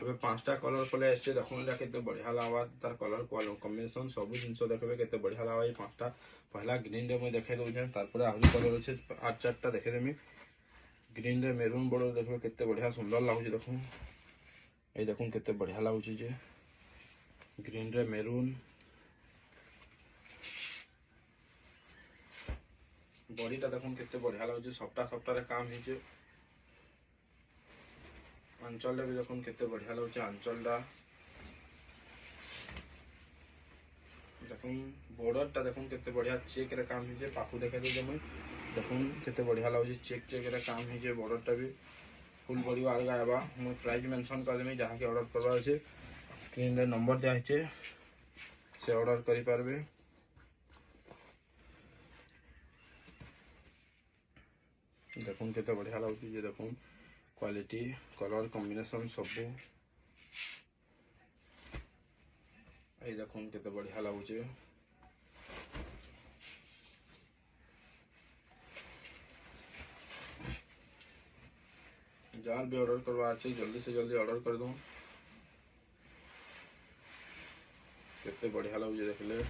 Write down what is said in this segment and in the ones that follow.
अबे 5टा कलर पले आसे देखो एटा केते बढ़िया लागबा तार कलर कॉम्बिनेशन सब जिंस देखबे केते बढ़िया लागबा। 5टा पहला ग्रीन रे मैं देखे दउछन तार पर आहुरी कलर अछि 8-4टा देखे देमी। ग्रीन रे मेरून बॉर्डर देखबे केते बढ़िया सुंदर लागुछि देखो ए देखो केते बढ़िया लागुछि जे ग्रीन रे मेरून बॉडीटा देखो केते बढ़िया लागुछि सफ्टा रे काम हिचे। अंचल भी देखो केते बढ़िया लगुचे अंचलटा देखो बॉर्डरटा देखो केते बढ़िया चेक रे काम हिचे पाखु देखे दे जमे देखो केते बढ़िया लगुचे चेक रे काम हिचे बॉर्डरटा भी फुल बॉडी अलगा आबा। मैं प्राइस मेंशन कर देमी जहां के ऑर्डर करबा अछि स्क्रीन रे नंबर दिया हिचे से ऑर्डर करि पारबे। देखो केते बढ़िया लगुचे जे देखो क्वालिटी कलर कॉम्बिनेशन सब ए देखो केते बढ़िया लगुचे। जार भी ऑर्डर करवा अच्छे जल्दी से जल्दी ऑर्डर कर दो केते बढ़िया लगुचे देखले।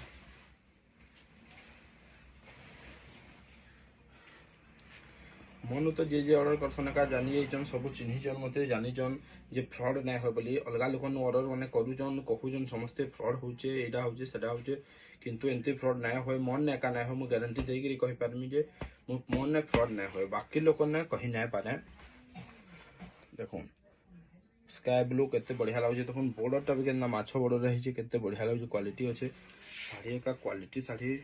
मन तो जे ऑर्डर करसन का जानि जाइछन सब चिन्हिछन मते जानिछन जे फ्रॉड नै हो बोली अलगा लोकन ऑर्डर माने करूछन कहूछन समस्ते फ्रॉड होचे एडा होचे सेडा होचे किंतु एंती फ्रॉड नै होय मन नै का नै हो मु गारंटी देगिरी कहि पारमी जे मु मन नै फ्रॉड नै होय बाकी लोकन नै कहि नै पारे। देखो स्काई ब्लू केते बढ़िया लागुचे देखो बॉर्डरटा भी केना माछो बॉर्डर रही छे केते बढ़िया लागुचे क्वालिटी अच्छे साड़ी का क्वालिटी साड़ी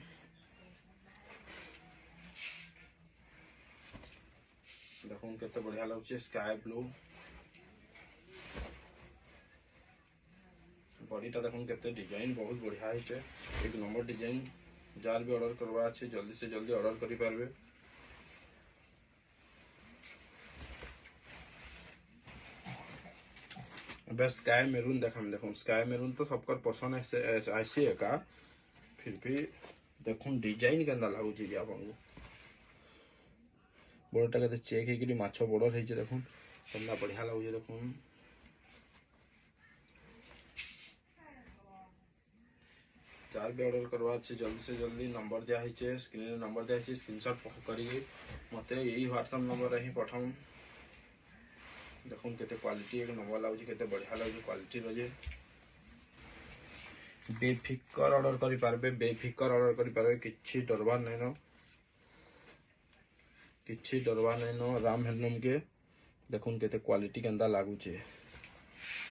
देखो केते बढ़िया लगुचे स्काई ब्लू बॉडीटा देखो केते डिजाइन बहुत बढ़िया हिचे एक नंबर डिजाइन जार भी ऑर्डर करवा अच्छे जल्दी से जल्दी ऑर्डर करि पारबे। बस स्काई मेरून देखो स्काई मेरून तो सबकर पसंद ऐसी है का फिर भी देखो डिजाइन केंदा लागुची जे आपन बॉर्डरटा केते चेक हे कि माछो बॉर्डर हे देखो केंदा बढ़िया लागुची देखो। चार भी ऑर्डर करवा अच्छे जल्दी से जल्दी नंबर दिया है स्क्रीन नंबर दिया है स्क्रीनशॉट करिए मते यही व्हाट्सएप नंबर रे ही पठाऊं। देखो केते क्वालिटी एक नंबर लागुची केते बढ़िया लागुची क्वालिटी रजे बेफिकर ऑर्डर करि पारबे बेफिकर ऑर्डर करि पारबे किछि डरबा नै नो राम हेलनम के देखो केते क्वालिटी केंदा लागुचे।